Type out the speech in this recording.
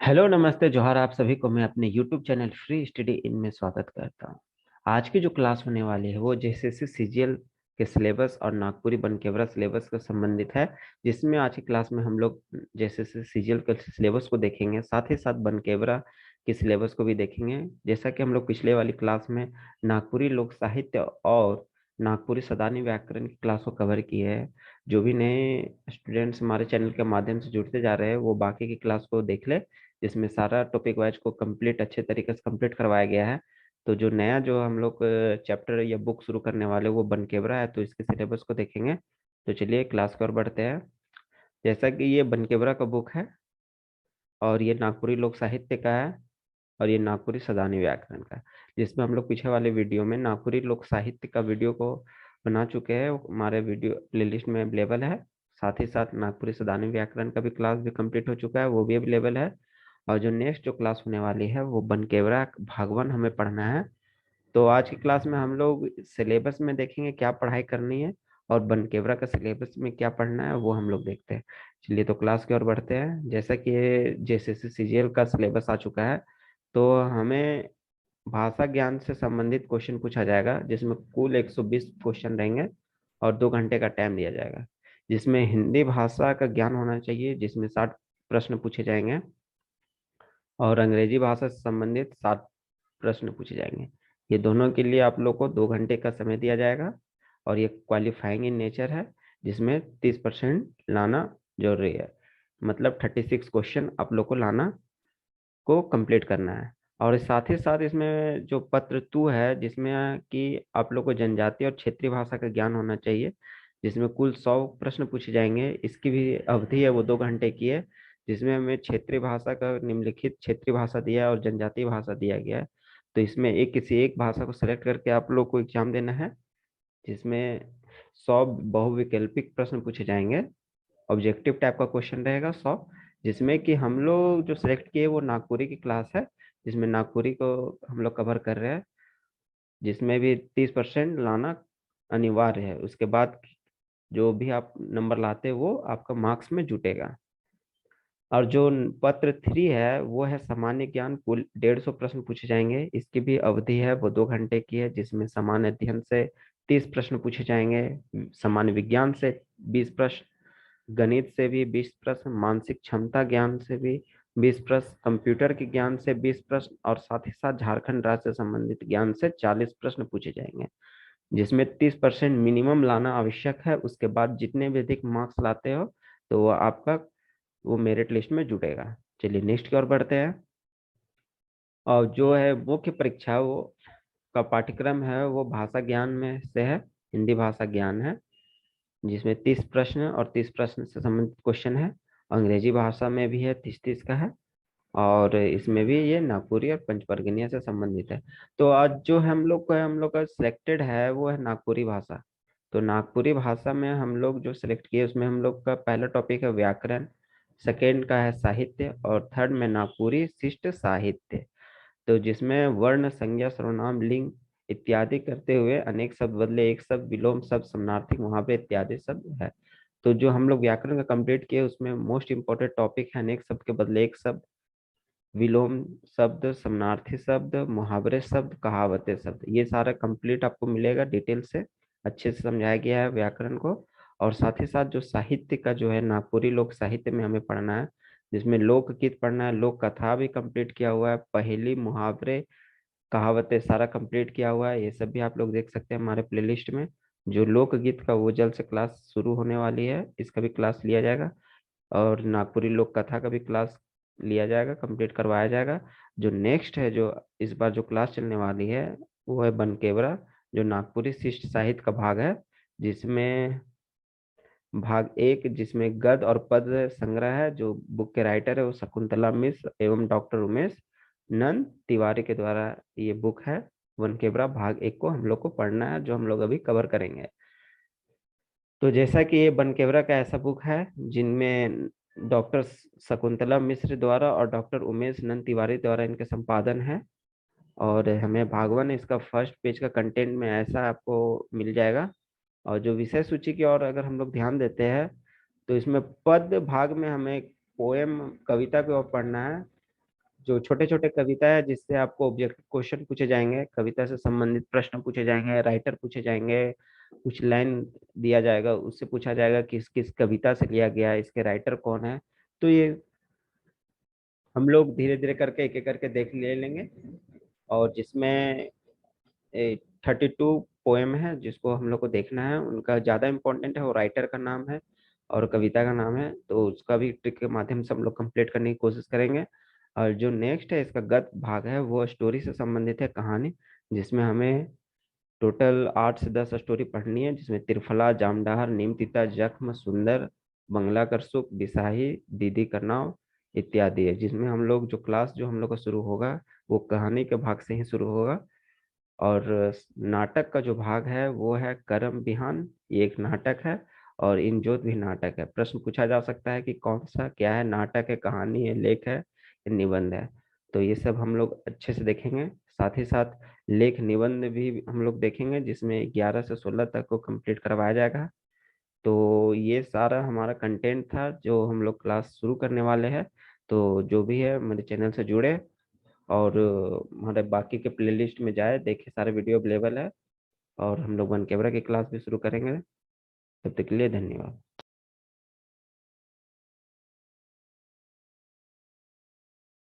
Hello नमस्ते जोहार। आप सभी को मैं अपने YouTube channel free study in में स्वागत करता हूँ। आज की जो क्लास होने वाली है वो जेएसएससी सीजीएल के सिलेबस और नागपुरी बनकेवरा सिलेबस से संबंधित है, जिसमें आज की क्लास में हम लोग जेएसएससी सीजीएल के सिलेबस को देखेंगे, साथ ही साथ बनकेवरा के सिलेबस को भी देखेंगे। जैसा कि हम लोग पिछले वाली क्लास में नागपुरी लोक साहित्य और नागपुरी सदानी व्याकरण की क्लास को कवर किए है। जो भी नए स्टूडेंट्स हमारे चैनल के माध्यम से जुड़ते जा रहे हैं वो बाकी की क्लास को देख ले, जिसमें सारा टॉपिक वाइज को कंप्लीट अच्छे तरीके से कंप्लीट करवाया गया है। तो जो नया जो हम लोग चैप्टर या बुक शुरू करने वाले वो बनकेवरा है, तो इसके सिलेबस को देखेंगे। तो चलिए क्लास की ओर बढ़ते हैं। जैसा कि ये बनकेवरा का बुक है और ये नागपुरी लोक साहित्य का है और ये नागपुरी सदानी व्याकरण का है, जिसमें हम लोग पीछे वाले वीडियो में नागपुरी लोक साहित्य का वीडियो को बना चुके हैं, वो हमारे वीडियो प्लेलिस्ट में अवेलेबल है। साथ ही साथ नागपुरी सदानी व्याकरण का भी क्लास भी कंप्लीट हो चुका है, वो भी अवेलेबल है। और जो नेक्स्ट जो क्लास होने वाली है वो बनकेवरा भागवन हमें पढ़ना है। तो आज की क्लास में हम लोग सिलेबस में देखेंगे क्या पढ़ाई करनी है और बनकेवरा का सिलेबस में क्या पढ़ना है वो हम लोग देखते हैं। चलिए तो क्लास की ओर बढ़ते हैं। जैसा कि ये जेएसएससी सीजीएल का सिलेबस आ चुका है, तो हमें भाषा ज्ञान से संबंधित क्वेश्चन पूछा जाएगा, जिसमें कुल 120 क्वेश्चन रहेंगे और 2 घंटे का टाइम दिया जाएगा। जिसमें हिंदी भाषा का ज्ञान होना चाहिए, जिसमें 60 प्रश्न पूछे जाएंगे, और अंग्रेजी भाषा से संबंधित 7 प्रश्न पूछे जाएंगे। ये दोनों के लिए आप लोग को 2 घंटे का समय दिया जाएगा और ये क्वालिफाइंग इन नेचर है, जिसमें 30% लाना जरूरी है। मतलब 36 क्वेश्चन आप लोग को लाना को कंप्लीट करना है। और साथ ही साथ इसमें जो पत्र 2 है, जिसमें कि आप लोग को जनजातीय और क्षेत्रीय भाषा का ज्ञान होना चाहिए, जिसमें कुल 100 प्रश्न पूछे जाएंगे। इसकी भी अवधि है वो 2 घंटे की है, जिसमें हमें क्षेत्रीय भाषा का निम्नलिखित क्षेत्रीय भाषा दिया है और जनजातीय भाषा दिया गया है। तो इसमें एक किसी एक भाषा को सेलेक्ट करके आप लोग को एग्जाम देना है, जिसमें 100 बहुविकल्पिक प्रश्न पूछे जाएंगे। ऑब्जेक्टिव टाइप का क्वेश्चन रहेगा 100, जिसमें कि हम लोग जो सेलेक्ट किए वो नागपुरी की क्लास है, जिसमें नागपुरी को हम लोग कवर कर रहे हैं, जिसमें भी 30% लाना अनिवार्य है। उसके बाद जो भी आप नंबर लाते हैं वो आपका मार्क्स में जुटेगा। और जो पत्र 3 है वो है सामान्य ज्ञान, कुल 150 प्रश्न पूछे जाएंगे। इसकी भी अवधि है वो 2 घंटे की है, जिसमें सामान्य अध्ययन से 30 प्रश्न पूछे जाएंगे, सामान्य विज्ञान से 20 प्रश्न, गणित से भी 20 प्रश्न, मानसिक क्षमता ज्ञान से भी 20 प्रश्न, कंप्यूटर के ज्ञान से 20 प्रश्न, और साथ ही साथ झारखंड राज्य से संबंधित ज्ञान से 40 प्रश्न पूछे जाएंगे, जिसमें 30% मिनिमम लाना आवश्यक है। उसके बाद जितने भी अधिक मार्क्स लाते हो तो वो आपका वो मेरिट लिस्ट में जुटेगा। चलिए नेक्स्ट की ओर बढ़ते हैं। और जो है मुख्य परीक्षा वो का पाठ्यक्रम है वो भाषा ज्ञान में से है, हिंदी भाषा ज्ञान है, जिसमें 30 प्रश्न और 30 प्रश्न से संबंधित क्वेश्चन है। अंग्रेजी भाषा में भी है, 30-30 का है। और इसमें भी ये नागपुरी और पंचपर्गनिया से संबंधित है। तो आज जो हम लोग का सिलेक्टेड है वो है नागपुरी भाषा। तो नागपुरी भाषा में हम लोग जो सिलेक्ट किए उसमें हम लोग का पहला टॉपिक है व्याकरण, सेकेंड का है साहित्य, और थर्ड में नागपुरी शिष्ट साहित्य। तो जिसमें वर्ण संज्ञा सर्वनाम लिंग इत्यादि करते हुए अनेक शब्द बदले एक शब्द, विलोम शब्द, समानार्थी मुहावरे इत्यादि शब्द है। तो जो हम लोग व्याकरण का कंप्लीट किए उसमें मोस्ट इंपॉर्टेंट टॉपिक है अनेक शब्द के बदले एक शब्द, विलोम शब्द, समानार्थी शब्द, मुहावरे शब्द, कहावतें शब्द। ये सारा कंप्लीट आपको मिलेगा, डिटेल से अच्छे से समझाया गया है व्याकरण को। और साथ ही साथ जो साहित्य का जो है नागपुरी लोक साहित्य में हमें पढ़ना है, जिसमें लोकगीत पढ़ना है, लोक कथा भी कंप्लीट किया हुआ है, पहेली, मुहावरे, कहावतें सारा कंप्लीट किया हुआ है। ये सब भी आप लोग देख सकते हैं हमारे प्लेलिस्ट में। जो लोकगीत का वो जल्द से क्लास शुरू होने वाली है, इसका भी क्लास लिया जाएगा। और नागपुरी लोक कथा का भी क्लास लिया जाएगा, कंप्लीट करवाया जाएगा। जो नेक्स्ट है जो इस बार जो क्लास चलने वाली है वो है बनकेवरा, जो नागपुरी शिष्ट साहित्य का भाग है, जिसमें भाग 1 जिसमें गद्य और पद संग्रह है। जो बुक के राइटर है वो शकुंतला मिश्र एवं डॉक्टर उमेश नंद तिवारी के द्वारा ये बुक है। बनकेवरा भाग 1 को हम लोग को पढ़ना है, जो हम लोग अभी कवर करेंगे। तो जैसा कि ये बनकेवरा का ऐसा बुक है जिनमें डॉक्टर शकुंतला मिश्र द्वारा और डॉक्टर उमेश नंद तिवारी द्वारा इनके संपादन है। और हमें भागवन इसका फर्स्ट पेज का कंटेंट में ऐसा आपको मिल जाएगा। और जो विषय सूची की ओर अगर हम लोग ध्यान देते हैं तो इसमें पद भाग में हमें पोएम, कविता की ओर पढ़ना है। जो छोटे-छोटे कविता है जिससे आपको ऑब्जेक्टिव क्वेश्चन पूछे जाएँगे, कविता से संबंधित प्रश्न पूछे जाएँगे, राइटर पूछे जाएँगे, कुछ लाइन दिया जाएगा, उससे पूछा जाएगा किस-किस कविता से लिया गया है, इसके राइटर कौन है। तो ये हम लोग धीरे-धीरे करके एक-एक करके देख ले लेंगे और जिसमें 32 पोएम है जिसको हम लोग को देखना है, उनका ज़्यादा इम्पोर्टेंट है, वो राइटर का नाम है और कविता का नाम है, तो उसका भी ट्रिक के माध्यम से हम लोग कंप्लीट करने की कोशिश करेंगे। और जो नेक्स्ट है इसका गद्य भाग है, वो स्टोरी से संबंधित है कहानी, जिसमें हमें टोटल 8 से 10 स्टोरी पढ़नी है, जिसमें त्रिफला, जामडार, नीमतिता, जख्म, सुंदर, बंगला करसुक, बिसाही, दीदी का नाव इत्यादि है, जिसमें हम लोग जो क्लास जो हम लोग का शुरू होगा, वो कहानी के भाग से ही शुरू होगा। और नाटक का जो भाग है वो है करम बिहान, ये एक नाटक है और इंजोत भी नाटक है। प्रश्न पूछा जा सकता है कि कौन-सा क्या है, नाटक है, कहानी है, लेख है, या निबंध है। तो ये सब हम लोग अच्छे से देखेंगे। साथ ही साथ लेख निबंध भी हम लोग देखेंगे जिसमें 11 से 16 तक को कंप्लीट करवाया जाएगा। तो ये सारा हमारा कंटेंट था जो हम लोग क्लास शुरू करने वाले हैं। तो जो भी है मेरे चैनल से जुड़े और हमारे बाकी के प्लेलिस्ट में जाए, देखिए सारे वीडियो अवेलेबल है और हम लोग वन कैमरा की क्लास भी शुरू करेंगे। तब तक के लिए धन्यवाद।